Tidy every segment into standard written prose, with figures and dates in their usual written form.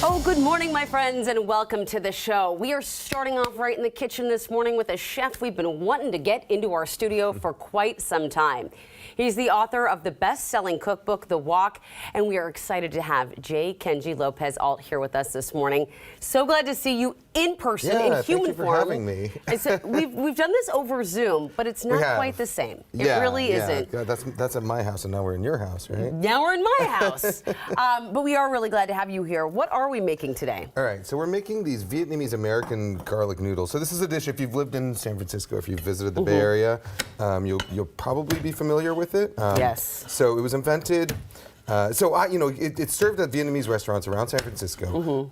Oh, good morning, my friends, and welcome to the show. We are starting off right in the kitchen this morning with a chef we've been wanting to get into our studio for quite some time. He's the author of the best-selling cookbook, The Wok, and we are excited to have Kenji Lopez-Alt here with us this morning. So glad to see you in person, in human thank you for form. having me. I said, we've done this over Zoom, but it's not quite the same. It really isn't. Yeah, that's at my house, and now we're in your house, right? Now we're in my house. But we are really glad to have you here. What are we making today? All right, so we're making these Vietnamese-American garlic noodles. So this is a dish, if you've lived in San Francisco, if you've visited the Bay Area, you'll probably be familiar with it. Yes. So it was invented. It's served at Vietnamese restaurants around San Francisco.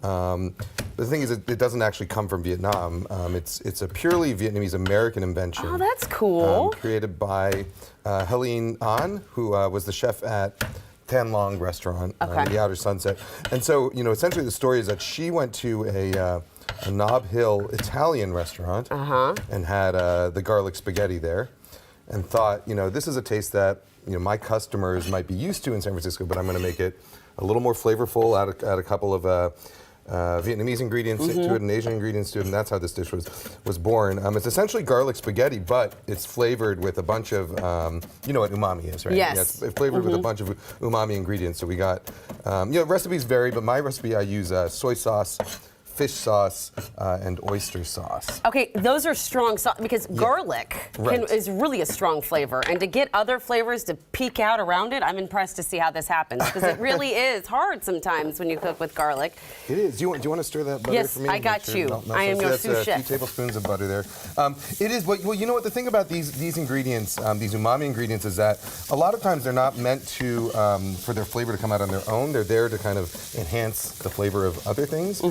The thing is, it doesn't actually come from Vietnam. It's a purely Vietnamese-American invention. Oh, that's cool. Created by Helene An, who was the chef at Tan Long restaurant in the Outer Sunset. And so, essentially the story is that she went to a Nob Hill Italian restaurant and had the garlic spaghetti there and thought, this is a taste that my customers might be used to in San Francisco, but I'm going to make it a little more flavorful, add a couple of Vietnamese ingredients to it and Asian ingredients to it, and that's how this dish was born. It's essentially garlic spaghetti, but it's flavored with a bunch of, you know what umami is, right? Yes. Yeah, it's flavored with a bunch of umami ingredients. So we got, recipes vary, but my recipe I use soy sauce, fish sauce, and oyster sauce. Okay, those are strong sauce because garlic is really a strong flavor, and to get other flavors to peek out around it, I'm impressed to see how this happens because it really is hard sometimes when you cook with garlic. It is. Do you want to stir that butter for me? Yes, I got you. I am your sous chef. 2 tablespoons of butter there. It is. Well, you know what? The thing about these ingredients, these umami ingredients, is that a lot of times they're not meant to for their flavor to come out on their own. They're there to kind of enhance the flavor of other things.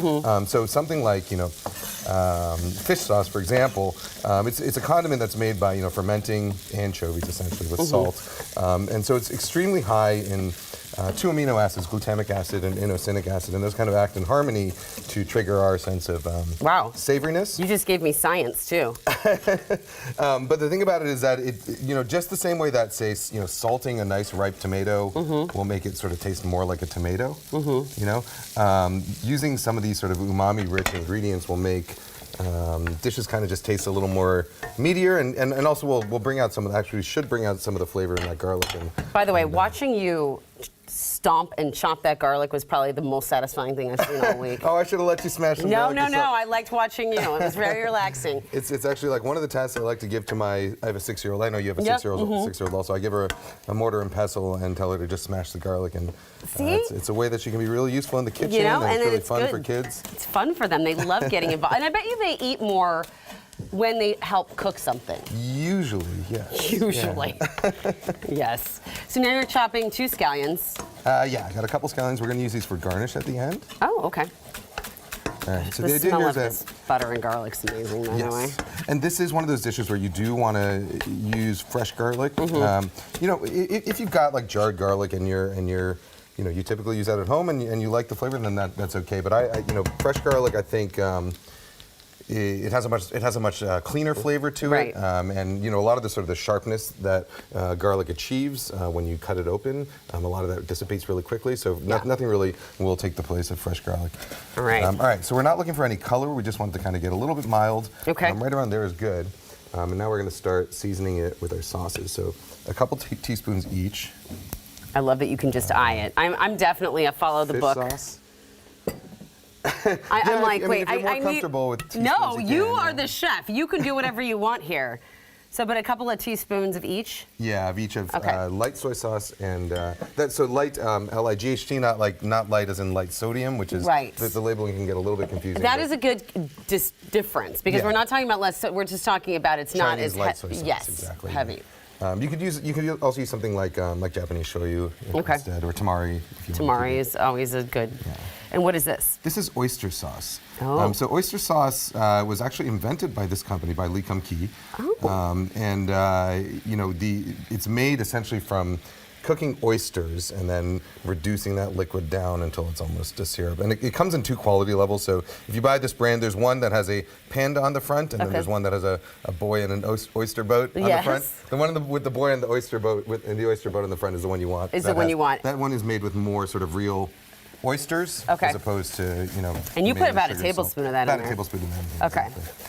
So something like, fish sauce, for example, it's a condiment that's made by, fermenting anchovies, essentially, with salt. And so it's extremely high in 2 amino acids, glutamic acid and inosinic acid, and those kind of act in harmony to trigger our sense of savoriness. You just gave me science, too. But the thing about it is that, just the same way that, say, salting a nice ripe tomato will make it sort of taste more like a tomato, using some of these sort of umami-rich ingredients will make dishes kind of just taste a little more meatier, and also we'll bring out some of should bring out some of the flavor in that garlic. By the way, watching you stomp and chop that garlic was probably the most satisfying thing I've seen all week. Oh, I should have let you smash some garlic. No, I liked watching you. It was very relaxing. It's actually like one of the tasks I like to give to I have a 6-year-old. I know you have a 6-year-old also. I give her a mortar and pestle and tell her to just smash the garlic. And it's a way that she can be really useful in the kitchen, and it's really fun for kids. It's fun for them. They love getting involved. And I bet you they eat more when they help cook something. Usually, yes. Usually. Yes. So now you're chopping 2 scallions. I got a couple scallions. We're going to use these for garnish at the end. Oh, okay. All right, so the the idea smell here of is this butter and garlic's amazing, by the way. And this is one of those dishes where you do want to use fresh garlic. If you've got like jarred garlic and you typically use that at home and you like the flavor, then that's okay. But fresh garlic, I think. It has a much cleaner flavor to it, and a lot of the sharpness that garlic achieves when you cut it open, a lot of that dissipates really quickly. So nothing really will take the place of fresh garlic. All right. All right. So we're not looking for any color. We just want it to kind of get a little bit mild. Okay. Right around there is good. And now we're going to start seasoning it with our sauces. So a couple teaspoons each. I love that you can just eye it. I'm definitely a follow the book. Sauce. I'm like, wait, I need. With no, you are the chef. You can do whatever you want here. So, but a couple of teaspoons of each. Yeah, of each of light soy sauce and light LIGHT, not light as in light sodium, which is the labeling can get a little bit confusing. That is a good difference because we're not talking about less. We're just talking about it's not as heavy. You could also use something like Japanese shoyu instead, or tamari. Tamari is always a good. Yeah. And what is this? This is oyster sauce. Oh. So oyster sauce was actually invented by this company, by Lee Kum-kee. Oh. It's made essentially from cooking oysters and then reducing that liquid down until it's almost a syrup. And it comes in 2 quality levels. So if you buy this brand, there's one that has a panda on the front, and then there's one that has a boy and an oyster boat on the front. The one with the boy and the oyster boat on the front is the one you want. Is the one you want. That one is made with more sort of real oysters Okay. as opposed to, And you put maybe about a sugar, tablespoon of that in about there. a tablespoon of that. Okay. Exactly.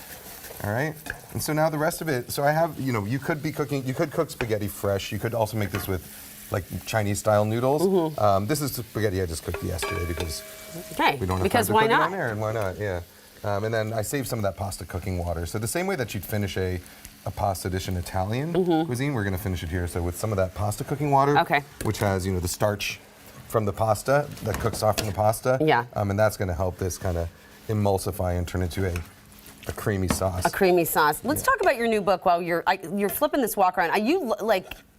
All right. And so now the rest of it, so I have, you could cook spaghetti fresh. You could also make this with like Chinese style noodles. This is spaghetti I just cooked yesterday because we don't have time to cook it on air, and why not? Yeah. And then I saved some of that pasta cooking water. So the same way that you'd finish a pasta dish in Italian cuisine, we're going to finish it here. So with some of that pasta cooking water, which has, the starch from the pasta that cooks off from the pasta. Yeah. And that's going to help this kind of emulsify and turn into a creamy sauce. A creamy sauce. Let's talk about your new book while you're flipping this wok around.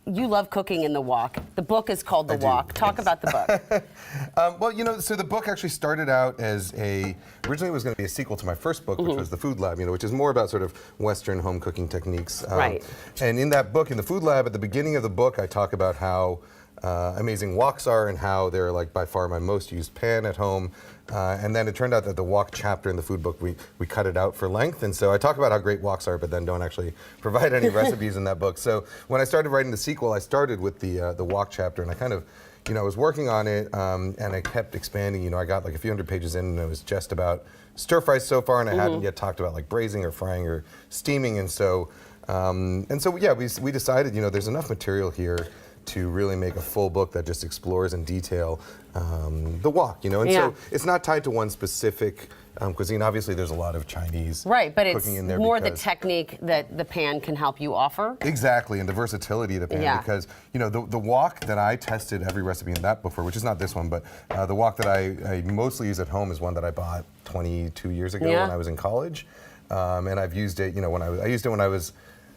You love cooking in the wok. The book is called The Wok. Talk about the book. Well, so the book actually started out as originally it was going to be a sequel to my first book, which was The Food Lab, which is more about sort of Western home cooking techniques. Right. And in that book, in The Food Lab, at the beginning of the book, I talk about how amazing woks are and how they're like by far my most used pan at home. And then it turned out that the wok chapter in the food book, we cut it out for length. And so I talk about how great woks are, but then don't actually provide any recipes in that book. So when I started writing the sequel, I started with the wok chapter, and I kind of, I was working on it, and I kept expanding. I got like a few hundred pages in, and it was just about stir fries so far, and I hadn't yet talked about like braising or frying or steaming. And so yeah, we decided, there's enough material here to really make a full book that just explores in detail the wok, and so it's not tied to one specific cuisine. Obviously, there's a lot of Chinese right, but cooking it's in there more the technique that the pan can help you offer. Exactly, and the versatility of the pan, because the wok that I tested every recipe in that book for, which is not this one, but the wok that I mostly use at home is one that I bought 22 years ago when I was in college, and I've used it, I used it when I was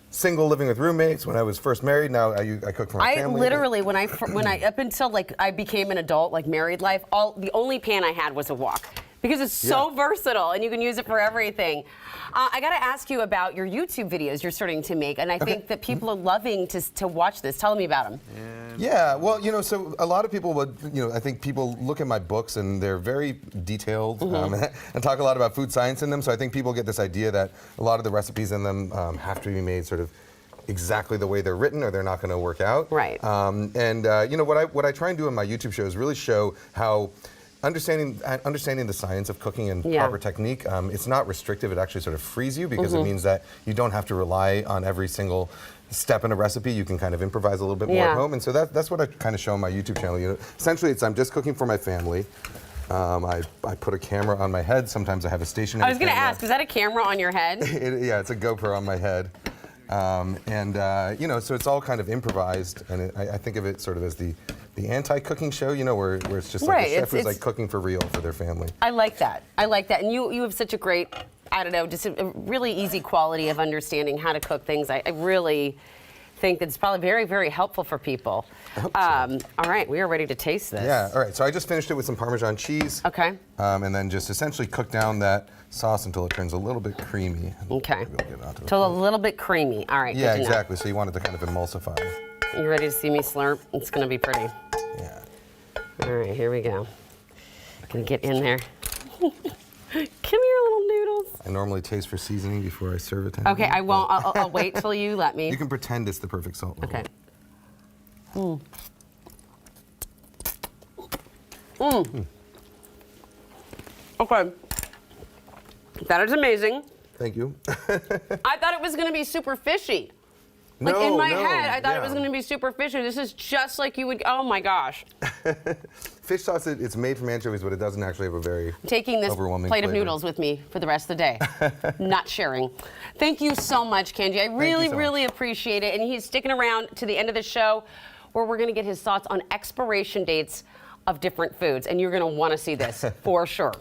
single, living with roommates, when I was first married. Now I cook for my family. I literally, when I up until like I became an adult, like married life, the only pan I had was a wok because it's so versatile and you can use it for everything. I got to ask you about your YouTube videos you're starting to make, and I think that people are loving to watch this. Tell me about them. Yeah, well, so a lot of people would, I think people look at my books and they're very detailed and talk a lot about food science in them. So I think people get this idea that a lot of the recipes in them have to be made sort of exactly the way they're written or they're not going to work out. Right. What I try and do in my YouTube show is really show how understanding the science of cooking and proper technique, it's not restrictive. It actually sort of frees you because it means that you don't have to rely on every single step in a recipe. You can kind of improvise a little bit more at home. And so that's what I kind of show on my YouTube channel. Essentially, I'm just cooking for my family. I put a camera on my head. Sometimes I have a stationary camera. I was going to ask, is that a camera on your head? Yeah, it's a GoPro on my head. So it's all kind of improvised. And I think of it sort of as the anti-cooking show, where it's just like a chef who's like cooking for real for their family. I like that. And you have such a great, I don't know, just a really easy quality of understanding how to cook things. I really think that's probably very, very helpful for people. I hope so. All right, we are ready to taste this. Yeah, all right. So I just finished it with some Parmesan cheese. Okay. And then just essentially cook down that sauce until it turns a little bit creamy. Okay. Until a little bit creamy. All right. Yeah, exactly. So you want it to kind of emulsify. You ready to see me slurp? It's going to be pretty. Yeah. All right, here we go. Gonna get in there. Come here, little noodles. I normally taste for seasoning before I serve it to Okay, I won't. I'll wait till you let me. You can pretend it's the perfect salt level. Okay. Okay. That is amazing. Thank you. I thought it was going to be super fishy. Like in my head, I thought it was going to be super fishy. This is just like you would. Oh my gosh. Fish sauce, it's made from anchovies, but it doesn't actually have a very taking this overwhelming plate of flavor. noodles with me for the rest of the day. Not sharing. Thank you so much, Kenji. I really appreciate it. And he's sticking around to the end of the show where we're going to get his thoughts on expiration dates of different foods. And you're going to want to see this for sure.